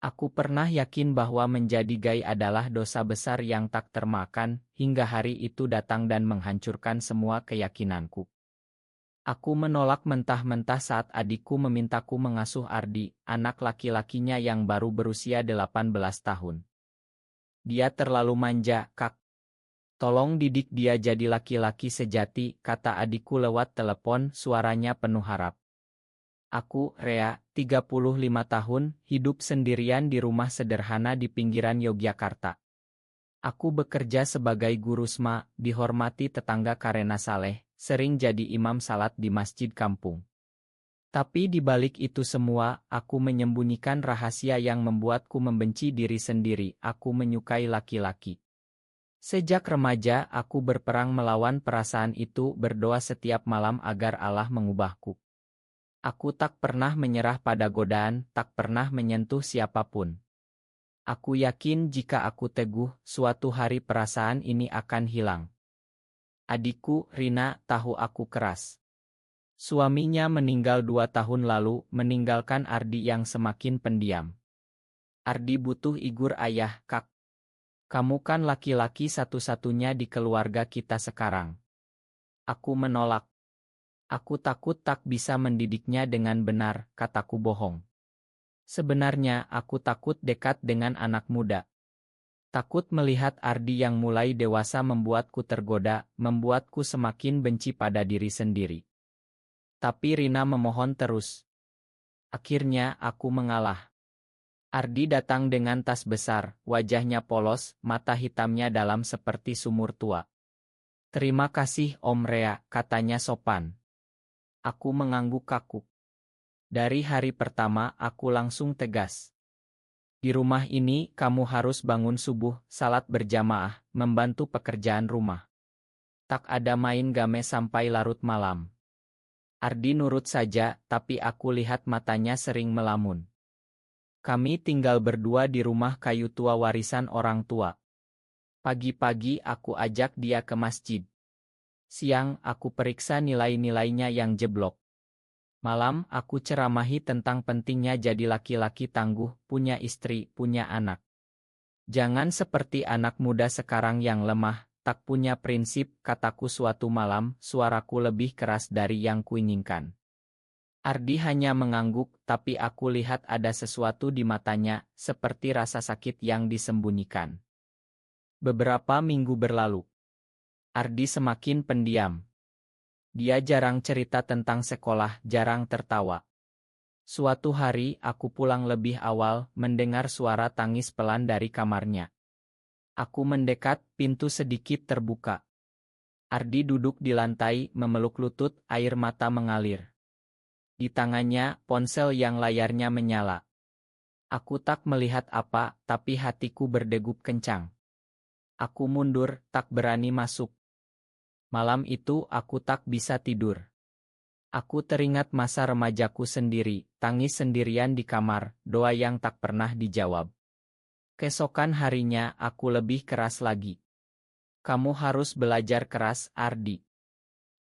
Aku pernah yakin bahwa menjadi gay adalah dosa besar yang tak termakan, hingga hari itu datang dan menghancurkan semua keyakinanku. Aku menolak mentah-mentah saat adikku memintaku mengasuh Ardi, anak laki-lakinya yang baru berusia 18 tahun. Dia terlalu manja, Kak. Tolong didik dia jadi laki-laki sejati, kata adikku lewat telepon, suaranya penuh harap. Aku, Rea, 35 tahun, hidup sendirian di rumah sederhana di pinggiran Yogyakarta. Aku bekerja sebagai guru SMA, dihormati tetangga karena saleh, sering jadi imam salat di masjid kampung. Tapi di balik itu semua, aku menyembunyikan rahasia yang membuatku membenci diri sendiri. Aku menyukai laki-laki. Sejak remaja, aku berperang melawan perasaan itu, berdoa setiap malam agar Allah mengubahku. Aku tak pernah menyerah pada godaan, tak pernah menyentuh siapapun. Aku yakin jika aku teguh, suatu hari perasaan ini akan hilang. Adikku, Rina, tahu aku keras. Suaminya meninggal 2 tahun lalu, meninggalkan Ardi yang semakin pendiam. Ardi butuh igur ayah, Kak. Kamu kan laki-laki satu-satunya di keluarga kita sekarang. Aku menolak. Aku takut tak bisa mendidiknya dengan benar, kataku bohong. Sebenarnya aku takut dekat dengan anak muda. Takut melihat Ardi yang mulai dewasa membuatku tergoda, membuatku semakin benci pada diri sendiri. Tapi Rina memohon terus. Akhirnya aku mengalah. Ardi datang dengan tas besar, wajahnya polos, mata hitamnya dalam seperti sumur tua. Terima kasih Om Rea, katanya sopan. Aku mengangguk kaku. Dari hari pertama aku langsung tegas. Di rumah ini kamu harus bangun subuh, salat berjamaah, membantu pekerjaan rumah. Tak ada main game sampai larut malam. Ardi nurut saja, tapi aku lihat matanya sering melamun. Kami tinggal berdua di rumah kayu tua warisan orang tua. Pagi-pagi aku ajak dia ke masjid. Siang aku periksa nilai-nilainya yang jeblok. Malam aku ceramahi tentang pentingnya jadi laki-laki tangguh, punya istri, punya anak. Jangan seperti anak muda sekarang yang lemah, tak punya prinsip, kataku suatu malam, suaraku lebih keras dari yang kuinginkan. Ardi hanya mengangguk, tapi aku lihat ada sesuatu di matanya, seperti rasa sakit yang disembunyikan. Beberapa minggu berlalu. Ardi semakin pendiam. Dia jarang cerita tentang sekolah, jarang tertawa. Suatu hari aku pulang lebih awal, mendengar suara tangis pelan dari kamarnya. Aku mendekat, pintu sedikit terbuka. Ardi duduk di lantai, memeluk lutut, air mata mengalir. Di tangannya, ponsel yang layarnya menyala. Aku tak melihat apa, tapi hatiku berdegup kencang. Aku mundur, tak berani masuk. Malam itu aku tak bisa tidur. Aku teringat masa remajaku sendiri, tangis sendirian di kamar, doa yang tak pernah dijawab. Keesokan harinya aku lebih keras lagi. Kamu harus belajar keras, Ardi.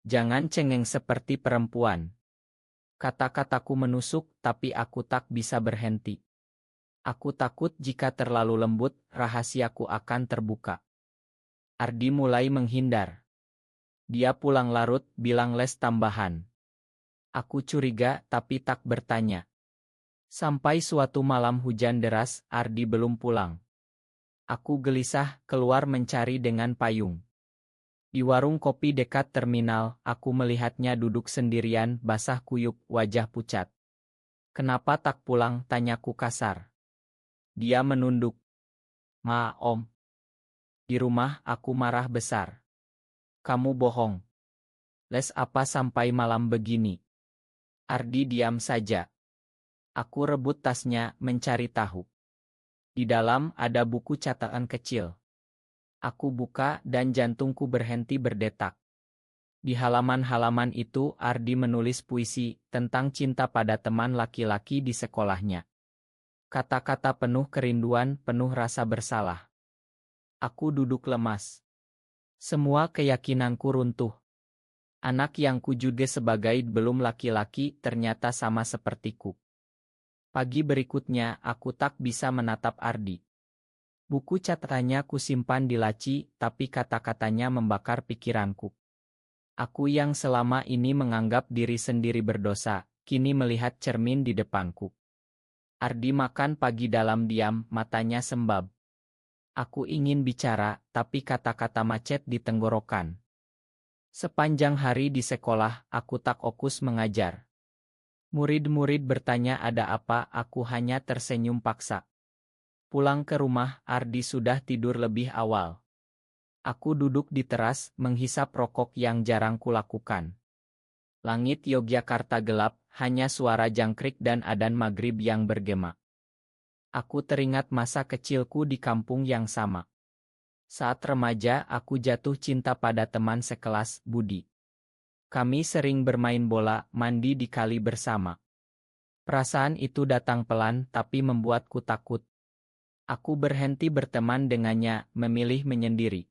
Jangan cengeng seperti perempuan. Kata-kataku menusuk, tapi aku tak bisa berhenti. Aku takut jika terlalu lembut, rahasiaku akan terbuka. Ardi mulai menghindar. Dia pulang larut, bilang les tambahan. Aku curiga, tapi tak bertanya. Sampai suatu malam hujan deras, Ardi belum pulang. Aku gelisah, keluar mencari dengan payung. Di warung kopi dekat terminal, aku melihatnya duduk sendirian, basah kuyup, wajah pucat. Kenapa tak pulang, tanyaku kasar. Dia menunduk. Ma, Om. Di rumah, aku marah besar. Kamu bohong. Les apa sampai malam begini? Ardi diam saja. Aku rebut tasnya, mencari tahu. Di dalam ada buku catatan kecil. Aku buka dan jantungku berhenti berdetak. Di halaman-halaman itu Ardi menulis puisi tentang cinta pada teman laki-laki di sekolahnya. Kata-kata penuh kerinduan, penuh rasa bersalah. Aku duduk lemas. Semua keyakinanku runtuh. Anak yang kujude sebagai belum laki-laki ternyata sama sepertiku. Pagi berikutnya, aku tak bisa menatap Ardi. Buku catatannya kusimpan di laci, tapi kata-katanya membakar pikiranku. Aku yang selama ini menganggap diri sendiri berdosa, kini melihat cermin di depanku. Ardi makan pagi dalam diam, matanya sembab. Aku ingin bicara, tapi kata-kata macet di tenggorokan. Sepanjang hari di sekolah, aku tak fokus mengajar. Murid-murid bertanya ada apa, aku hanya tersenyum paksa. Pulang ke rumah, Ardi sudah tidur lebih awal. Aku duduk di teras, menghisap rokok yang jarang kulakukan. Langit Yogyakarta gelap, hanya suara jangkrik dan adzan maghrib yang bergema. Aku teringat masa kecilku di kampung yang sama. Saat remaja, aku jatuh cinta pada teman sekelas, Budi. Kami sering bermain bola, mandi di kali bersama. Perasaan itu datang pelan tapi membuatku takut. Aku berhenti berteman dengannya, memilih menyendiri.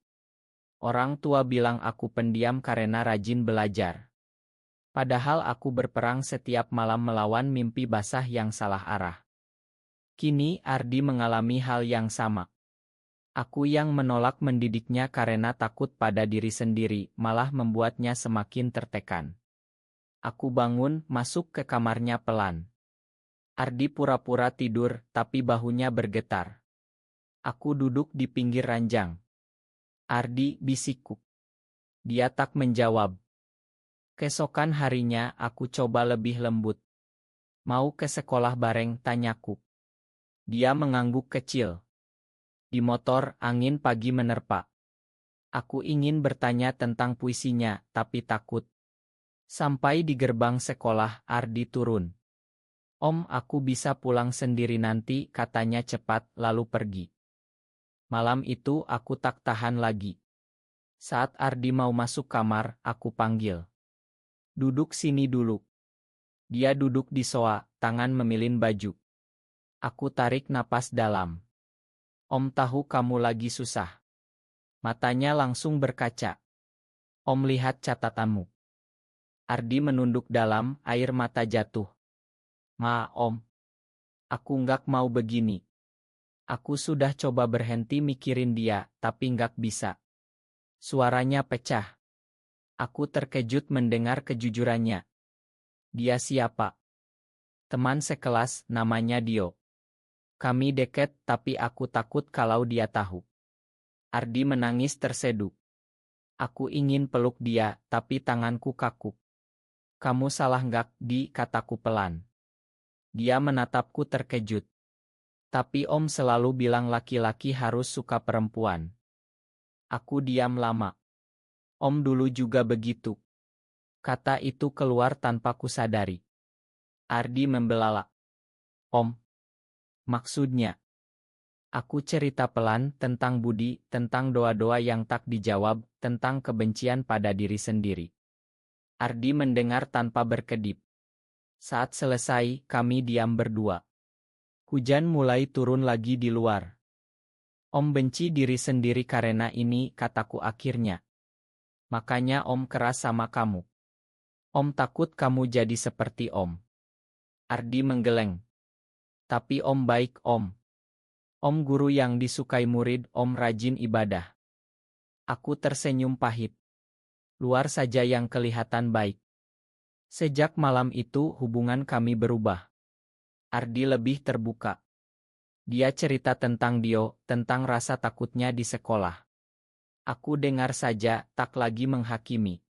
Orang tua bilang aku pendiam karena rajin belajar. Padahal aku berperang setiap malam melawan mimpi basah yang salah arah. Kini Ardi mengalami hal yang sama. Aku yang menolak mendidiknya karena takut pada diri sendiri, malah membuatnya semakin tertekan. Aku bangun, masuk ke kamarnya pelan. Ardi pura-pura tidur, tapi bahunya bergetar. Aku duduk di pinggir ranjang. Ardi, bisikku. Dia tak menjawab. Keesokan harinya aku coba lebih lembut. Mau ke sekolah bareng, tanyaku. Dia mengangguk kecil. Di motor, angin pagi menerpa. Aku ingin bertanya tentang puisinya, tapi takut. Sampai di gerbang sekolah, Ardi turun. Om, aku bisa pulang sendiri nanti, katanya cepat, lalu pergi. Malam itu aku tak tahan lagi. Saat Ardi mau masuk kamar, aku panggil. Duduk sini dulu. Dia duduk di sofa, tangan memilin baju. Aku tarik napas dalam. Om tahu kamu lagi susah. Matanya langsung berkaca. Om lihat catatanmu. Ardi menunduk dalam, air mata jatuh. Ma, Om. Aku nggak mau begini. Aku sudah coba berhenti mikirin dia, tapi nggak bisa. Suaranya pecah. Aku terkejut mendengar kejujurannya. Dia siapa? Teman sekelas, namanya Dio. Kami deket, tapi aku takut kalau dia tahu. Ardi menangis terseduh. Aku ingin peluk dia, tapi tanganku kaku. Kamu salah nggak, Di, kataku pelan. Dia menatapku terkejut. Tapi Om selalu bilang laki-laki harus suka perempuan. Aku diam lama. Om dulu juga begitu. Kata itu keluar tanpa kusadari. Ardi membelalak. Om. Maksudnya. Aku cerita pelan tentang Budi, tentang doa-doa yang tak dijawab, tentang kebencian pada diri sendiri. Ardi mendengar tanpa berkedip. Saat selesai, kami diam berdua. Hujan mulai turun lagi di luar. Om benci diri sendiri karena ini, kataku akhirnya. Makanya Om keras sama kamu. Om takut kamu jadi seperti Om. Ardi menggeleng. Tapi Om baik, Om. Om guru yang disukai murid, Om rajin ibadah. Aku tersenyum pahit. Luar saja yang kelihatan baik. Sejak malam itu hubungan kami berubah. Ardi lebih terbuka. Dia cerita tentang Dio, tentang rasa takutnya di sekolah. Aku dengar saja, tak lagi menghakimi.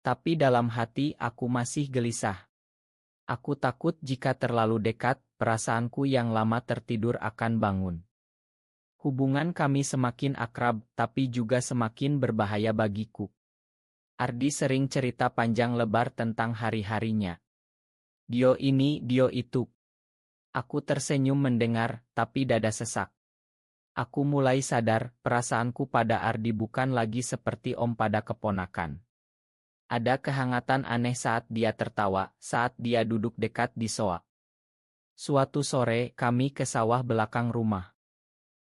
Tapi dalam hati aku masih gelisah. Aku takut jika terlalu dekat, perasaanku yang lama tertidur akan bangun. Hubungan kami semakin akrab, tapi juga semakin berbahaya bagiku. Ardi sering cerita panjang lebar tentang hari-harinya. Dio ini, Dio itu. Aku tersenyum mendengar, tapi dada sesak. Aku mulai sadar, perasaanku pada Ardi bukan lagi seperti Om pada keponakan. Ada kehangatan aneh saat dia tertawa, saat dia duduk dekat di sofa. Suatu sore, kami ke sawah belakang rumah.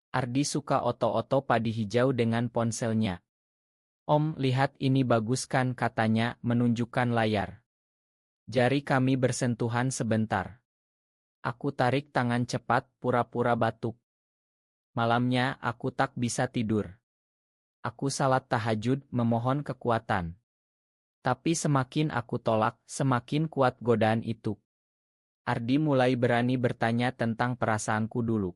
Ardi suka oto-oto padi hijau dengan ponselnya. Om, lihat ini bagus kan, katanya, menunjukkan layar. Jari kami bersentuhan sebentar. Aku tarik tangan cepat, pura-pura batuk. Malamnya, aku tak bisa tidur. Aku salat tahajud, memohon kekuatan. Tapi semakin aku tolak, semakin kuat godaan itu. Ardi mulai berani bertanya tentang perasaanku dulu.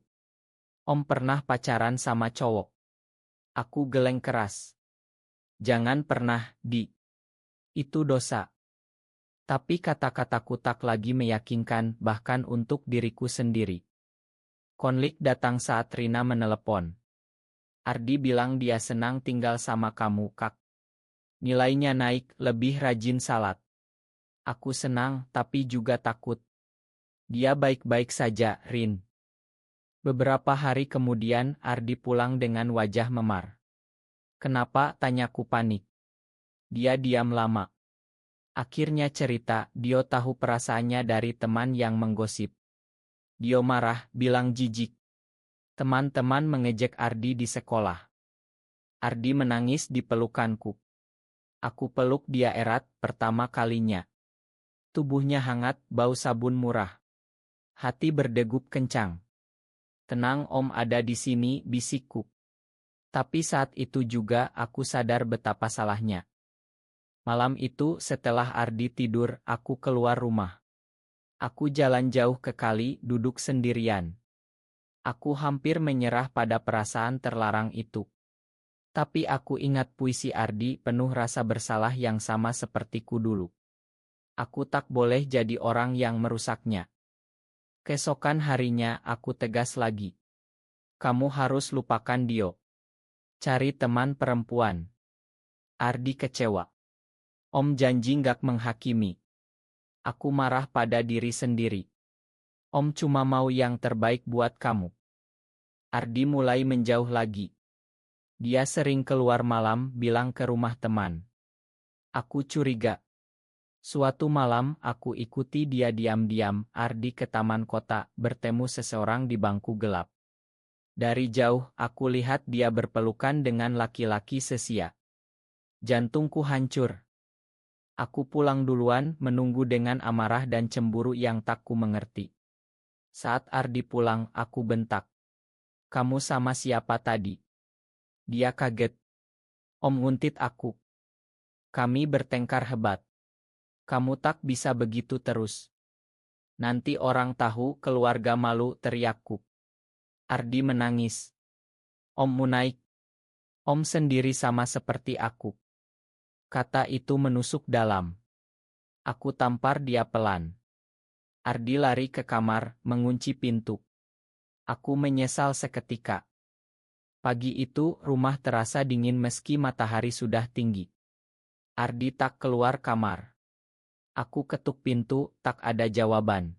Om pernah pacaran sama cowok? Aku geleng keras. Jangan pernah, Di. Itu dosa. Tapi kata-kataku tak lagi meyakinkan, bahkan untuk diriku sendiri. Konflik datang saat Rina menelepon. Ardi bilang dia senang tinggal sama kamu, Kak. Nilainya naik, lebih rajin salat. Aku senang, tapi juga takut. Dia baik-baik saja, Rin. Beberapa hari kemudian, Ardi pulang dengan wajah memar. Kenapa? Tanyaku panik. Dia diam lama. Akhirnya cerita, dia tahu perasaannya dari teman yang menggosip. Dia marah, bilang jijik. Teman-teman mengejek Ardi di sekolah. Ardi menangis di pelukanku. Aku peluk dia erat, pertama kalinya. Tubuhnya hangat, bau sabun murah. Hati berdegup kencang. Tenang Om, ada di sini, bisikku. Tapi saat itu juga aku sadar betapa salahnya. Malam itu setelah Ardi tidur, aku keluar rumah. Aku jalan jauh ke kali, duduk sendirian. Aku hampir menyerah pada perasaan terlarang itu. Tapi aku ingat puisi Ardi penuh rasa bersalah yang sama sepertiku dulu. Aku tak boleh jadi orang yang merusaknya. Keesokan harinya aku tegas lagi. Kamu harus lupakan Dio. Cari teman perempuan. Ardi kecewa. Om janji nggak menghakimi. Aku marah pada diri sendiri. Om cuma mau yang terbaik buat kamu. Ardi mulai menjauh lagi. Dia sering keluar malam, bilang ke rumah teman. Aku curiga. Suatu malam, aku ikuti dia diam-diam, Ardi ke taman kota, bertemu seseorang di bangku gelap. Dari jauh, aku lihat dia berpelukan dengan laki-laki sesia. Jantungku hancur. Aku pulang duluan, menunggu dengan amarah dan cemburu yang tak ku mengerti. Saat Ardi pulang, aku bentak. Kamu sama siapa tadi? Dia kaget. Om nguntit aku. Kami bertengkar hebat. Kamu tak bisa begitu terus. Nanti orang tahu, keluarga malu, teriakku. Ardi menangis. Om munaik. Om sendiri sama seperti aku. Kata itu menusuk dalam. Aku tampar dia pelan. Ardi lari ke kamar, mengunci pintu. Aku menyesal seketika. Pagi itu, rumah terasa dingin meski matahari sudah tinggi. Ardi tak keluar kamar. Aku ketuk pintu, tak ada jawaban.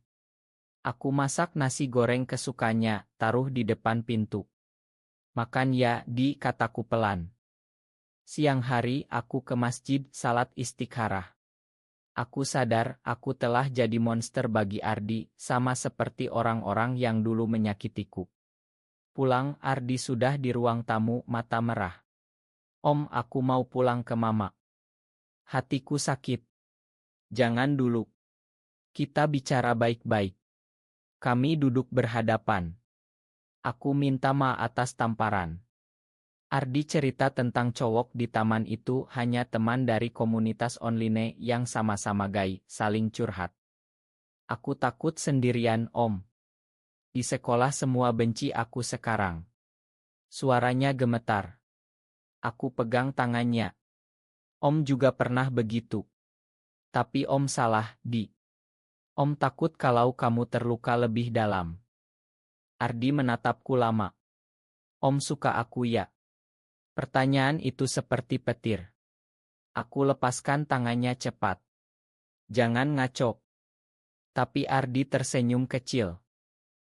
Aku masak nasi goreng kesukanya, taruh di depan pintu. Makan ya, Di, kataku pelan. Siang hari, aku ke masjid, salat istikharah. Aku sadar, aku telah jadi monster bagi Ardi, sama seperti orang-orang yang dulu menyakitiku. Pulang, Ardi sudah di ruang tamu, mata merah. Om, aku mau pulang ke Mama. Hatiku sakit. Jangan dulu. Kita bicara baik-baik. Kami duduk berhadapan. Aku minta maaf atas tamparan. Ardi cerita tentang cowok di taman itu hanya teman dari komunitas online yang sama-sama gay, saling curhat. Aku takut sendirian, Om. Di sekolah semua benci aku sekarang. Suaranya gemetar. Aku pegang tangannya. Om juga pernah begitu. Tapi Om salah, Di. Om takut kalau kamu terluka lebih dalam. Ardi menatapku lama. Om suka aku ya? Pertanyaan itu seperti petir. Aku lepaskan tangannya cepat. Jangan ngaco. Tapi Ardi tersenyum kecil.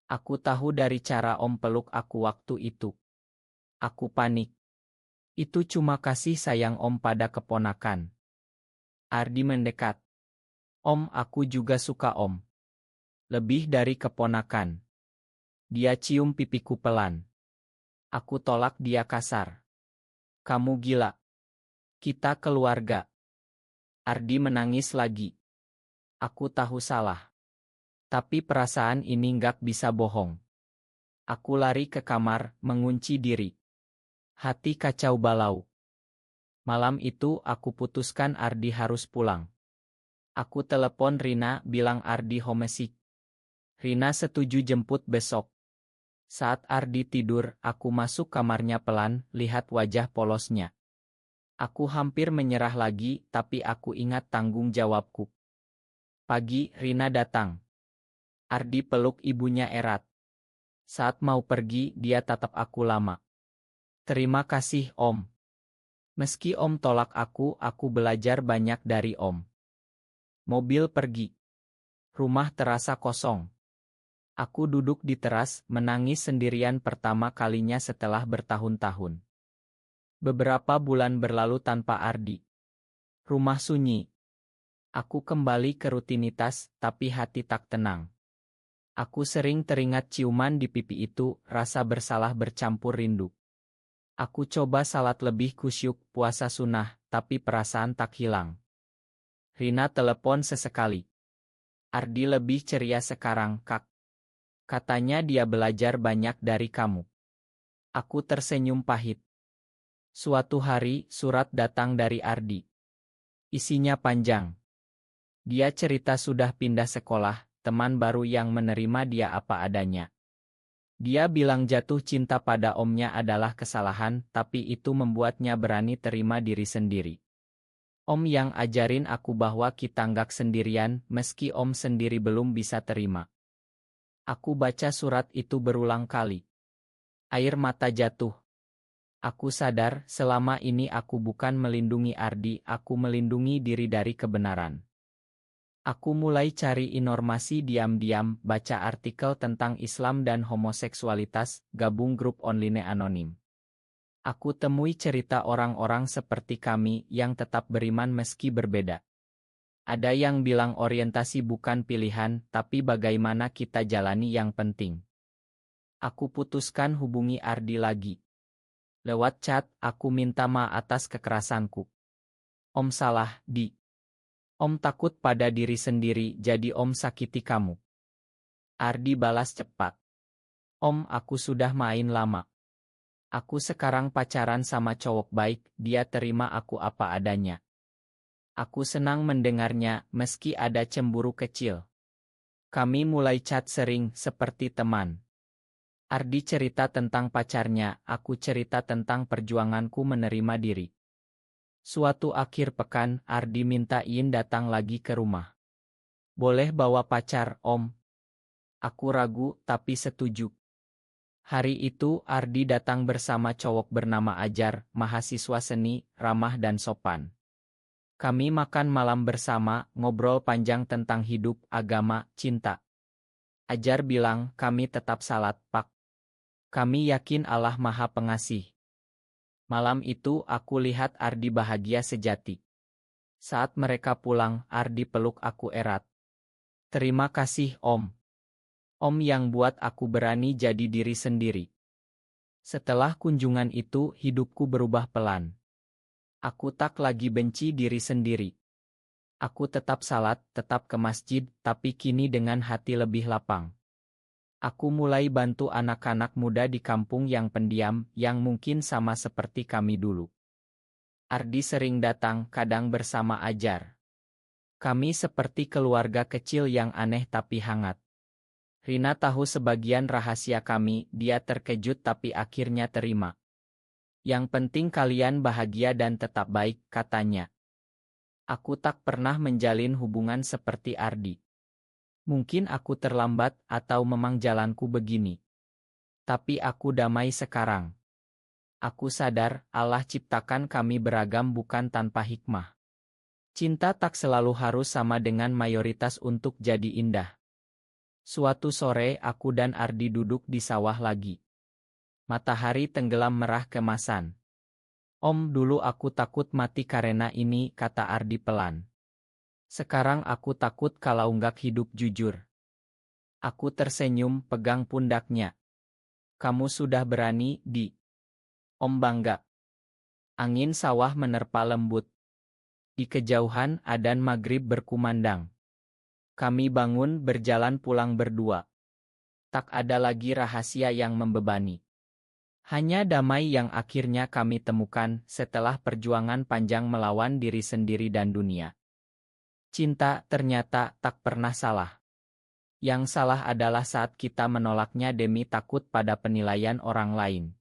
Aku tahu dari cara Om peluk aku waktu itu. Aku panik. Itu cuma kasih sayang Om pada keponakan. Ardi mendekat. Om, aku juga suka Om. Lebih dari keponakan. Dia cium pipiku pelan. Aku tolak dia kasar. Kamu gila. Kita keluarga. Ardi menangis lagi. Aku tahu salah. Tapi perasaan ini nggak bisa bohong. Aku lari ke kamar, mengunci diri. Hati kacau balau. Malam itu aku putuskan Ardi harus pulang. Aku telepon Rina bilang Ardi homesick. Rina setuju jemput besok. Saat Ardi tidur, aku masuk kamarnya pelan, lihat wajah polosnya. Aku hampir menyerah lagi, tapi aku ingat tanggung jawabku. Pagi, Rina datang. Ardi peluk ibunya erat. Saat mau pergi, dia tatap aku lama. Terima kasih, Om. Meski Om tolak aku belajar banyak dari Om. Mobil pergi. Rumah terasa kosong. Aku duduk di teras, menangis sendirian pertama kalinya setelah bertahun-tahun. Beberapa bulan berlalu tanpa Ardi. Rumah sunyi. Aku kembali ke rutinitas, tapi hati tak tenang. Aku sering teringat ciuman di pipi itu, rasa bersalah bercampur rindu. Aku coba salat lebih kusyuk, puasa sunnah, tapi perasaan tak hilang. Rina telepon sesekali. Ardi lebih ceria sekarang, Kak. Katanya dia belajar banyak dari kamu. Aku tersenyum pahit. Suatu hari, surat datang dari Ardi. Isinya panjang. Dia cerita sudah pindah sekolah, teman baru yang menerima dia apa adanya. Dia bilang jatuh cinta pada omnya adalah kesalahan, tapi itu membuatnya berani terima diri sendiri. Om yang ajarin aku bahwa kita nggak sendirian, meski om sendiri belum bisa terima. Aku baca surat itu berulang kali. Air mata jatuh. Aku sadar, selama ini aku bukan melindungi Ardi, aku melindungi diri dari kebenaran. Aku mulai cari informasi diam-diam, baca artikel tentang Islam dan homoseksualitas, gabung grup online anonim. Aku temui cerita orang-orang seperti kami yang tetap beriman meski berbeda. Ada yang bilang orientasi bukan pilihan, tapi bagaimana kita jalani yang penting. Aku putuskan hubungi Ardi lagi. Lewat chat, aku minta maaf atas kekerasanku. Om salah, Di. Om takut pada diri sendiri, jadi Om sakiti kamu. Ardi balas cepat. Om, aku sudah main lama. Aku sekarang pacaran sama cowok baik, dia terima aku apa adanya. Aku senang mendengarnya, meski ada cemburu kecil. Kami mulai chat sering, seperti teman. Ardi cerita tentang pacarnya, aku cerita tentang perjuanganku menerima diri. Suatu akhir pekan, Ardi minta Iin datang lagi ke rumah. Boleh bawa pacar, Om? Aku ragu, tapi setuju. Hari itu, Ardi datang bersama cowok bernama Ajar, mahasiswa seni, ramah dan sopan. Kami makan malam bersama, ngobrol panjang tentang hidup, agama, cinta. Ajar bilang, kami tetap salat, Pak. Kami yakin Allah Maha Pengasih. Malam itu aku lihat Ardi bahagia sejati. Saat mereka pulang, Ardi peluk aku erat. Terima kasih, Om. Om yang buat aku berani jadi diri sendiri. Setelah kunjungan itu, hidupku berubah pelan. Aku tak lagi benci diri sendiri. Aku tetap salat, tetap ke masjid, tapi kini dengan hati lebih lapang. Aku mulai bantu anak-anak muda di kampung yang pendiam, yang mungkin sama seperti kami dulu. Ardi sering datang, kadang bersama Ajar. Kami seperti keluarga kecil yang aneh tapi hangat. Rina tahu sebagian rahasia kami, dia terkejut tapi akhirnya terima. Yang penting kalian bahagia dan tetap baik, katanya. Aku tak pernah menjalin hubungan seperti Ardi. Mungkin aku terlambat, atau memang jalanku begini. Tapi aku damai sekarang. Aku sadar, Allah ciptakan kami beragam bukan tanpa hikmah. Cinta tak selalu harus sama dengan mayoritas untuk jadi indah. Suatu sore, aku dan Ardi duduk di sawah lagi. Matahari tenggelam merah kemasan. Om, dulu aku takut mati karena ini, kata Ardi pelan. Sekarang aku takut kalau nggak hidup jujur. Aku tersenyum, pegang pundaknya. Kamu sudah berani, Di. Om bangga. Angin sawah menerpa lembut. Di kejauhan, adzan maghrib berkumandang. Kami bangun berjalan pulang berdua. Tak ada lagi rahasia yang membebani. Hanya damai yang akhirnya kami temukan setelah perjuangan panjang melawan diri sendiri dan dunia. Cinta ternyata tak pernah salah. Yang salah adalah saat kita menolaknya demi takut pada penilaian orang lain.